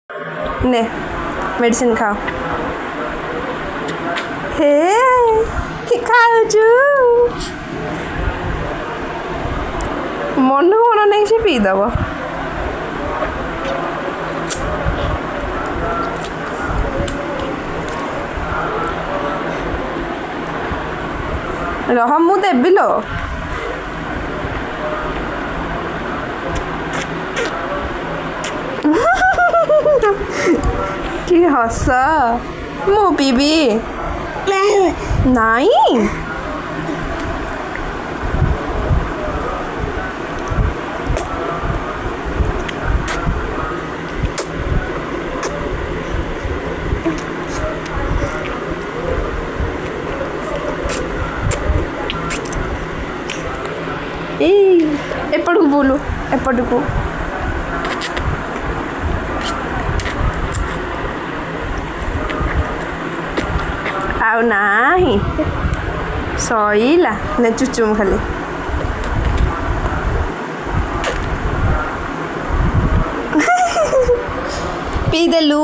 ନେ ମେଡ଼ିସିନ୍ ଖାଅ। ହେ କି ଖାଉଛୁ ମନକୁ ମନ ନେଇକି ସେ ପିଇଦବ। ରହ ମୁଁ ଦେବି ଲୋ। କି ହସ। ମୁଁ ପିଇବି ନାଇଁ। ଏଇ ଏପଟକୁ ବୁଲୁ ଏପଟକୁ। ଆଉ ନାହିଁ ସଇଲା ନେ ଚୁଚୁମ ଖାଲି। ପିଇଦେଲୁ।